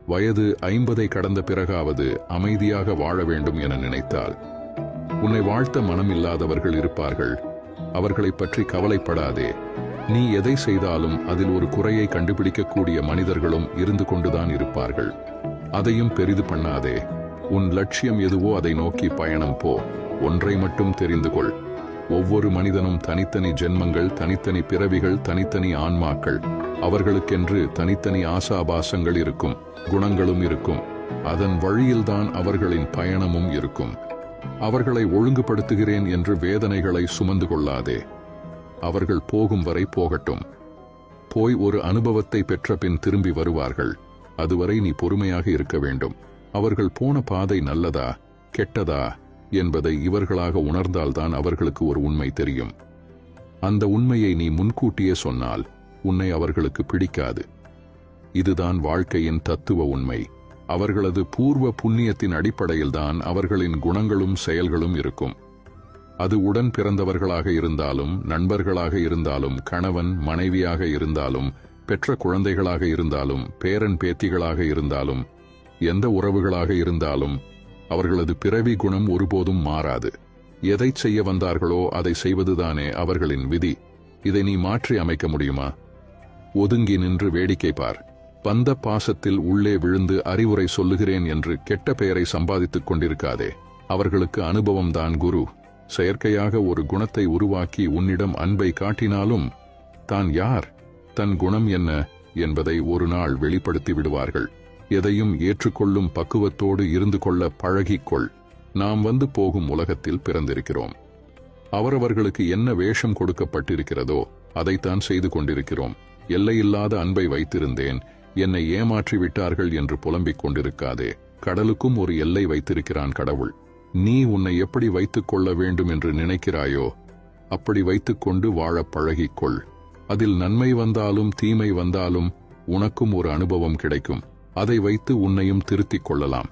வயது 50 கடந்த பிறகாவது அமைதியாக வாழ வேண்டும் என நினைத்தால், உன்னை வாழ்த்த மனம் இல்லாதவர்கள் இருப்பார்கள். அவர்களைப் பற்றி கவலைப்படாதே. நீ எதை செய்தாலும் அதில் ஒரு குறையை கண்டுபிடிக்கக்கூடிய மனிதர்களும் இருந்து கொண்டுதான் இருப்பார்கள். அதையும் பெரிது பண்ணாதே. உன் லட்சியம் எதுவோ அதை நோக்கி பயணம் போ. ஒன்றை மட்டும் தெரிந்து கொள். ஒவ்வொரு மனிதனும் தனித்தனி ஜென்மங்கள், தனித்தனி பிறவிகள், தனித்தனி ஆன்மாக்கள். அவர்களுக்கென்று தனித்தனி ஆசாபாசங்கள் இருக்கும், குணங்களும் இருக்கும். அதன் வழியில்தான் அவர்களின் பயணமும் இருக்கும். அவர்களை ஒழுங்குபடுத்துகிறேன் என்று வேதனைகளை சுமந்து கொள்ளாதே. அவர்கள் போகும் வரை போகட்டும். போய் ஒரு அனுபவத்தை பெற்ற பின் திரும்பி வருவார்கள். அதுவரை நீ பொறுமையாக இருக்க வேண்டும். அவர்கள் போன பாதை நல்லதா கெட்டதா என்பதை இவர்களாக உணர்ந்தால்தான் அவர்களுக்கு ஒரு உண்மை தெரியும். அந்த உண்மையை நீ முன்கூட்டியே சொன்னால் உன்னை அவர்களுக்கு பிடிக்காது. இதுதான் வாழ்க்கையின் தத்துவ உண்மை. அவர்களது பூர்வ புண்ணியத்தின் அடிப்படையில்தான் அவர்களின் குணங்களும் செயல்களும் இருக்கும். அது உடன் பிறந்தவர்களாக இருந்தாலும், நண்பர்களாக இருந்தாலும், கணவன் மனைவியாக இருந்தாலும், பெற்ற குழந்தைகளாக இருந்தாலும், பேரன் பேத்திகளாக இருந்தாலும், எந்த உறவுகளாக இருந்தாலும் அவர்களது பிறவி குணம் ஒருபோதும் மாறாது. எதை செய்ய வந்தார்களோ அதை செய்வதுதானே அவர்களின் விதி. இதை நீ மாற்றி அமைக்க முடியுமா? ஒதுங்கி நின்று வேடிக்கை பார். பந்த பாசத்தில் உள்ளே விழுந்து அறிவுரை சொல்லுகிறேன் என்று கெட்ட பெயரை சம்பாதித்துக் கொண்டிருக்காதே. அவர்களுக்கு அனுபவம்தான் குரு. செயற்கையாக ஒரு குணத்தை உருவாக்கி உன்னிடம் அன்பை காட்டினாலும் தான் யார், தன் குணம் என்ன என்பதை ஒரு நாள் வெளிப்படுத்தி விடுவார்கள். எதையும் ஏற்றுக்கொள்ளும் பக்குவத்தோடு இருந்து கொள்ள பழகிக்கொள். நாம் வந்து போகும் உலகத்தில் பிறந்திருக்கிறோம். அவரவர்களுக்கு என்ன வேஷம் கொடுக்கப்பட்டிருக்கிறதோ அதைத்தான் செய்து கொண்டிருக்கிறோம். எல்லையில்லாத அன்பை வைத்திருந்தேன், என்னை ஏமாற்றி விட்டார்கள் என்று புலம்பிக் கொண்டிருக்காதே. கடலுக்கும் ஒரு எல்லை வைத்திருக்கிறான் கடவுள். நீ உன்னை எப்படி வைத்துக் கொள்ள வேண்டும் என்று நினைக்கிறாயோ அப்படி வைத்துக்கொண்டு வாழ பழகிக்கொள். அதில் நன்மை வந்தாலும் தீமை வந்தாலும் உனக்கும் ஒரு அனுபவம் கிடைக்கும். அதை வைத்து உன்னையும் திருத்திக் கொள்ளலாம்.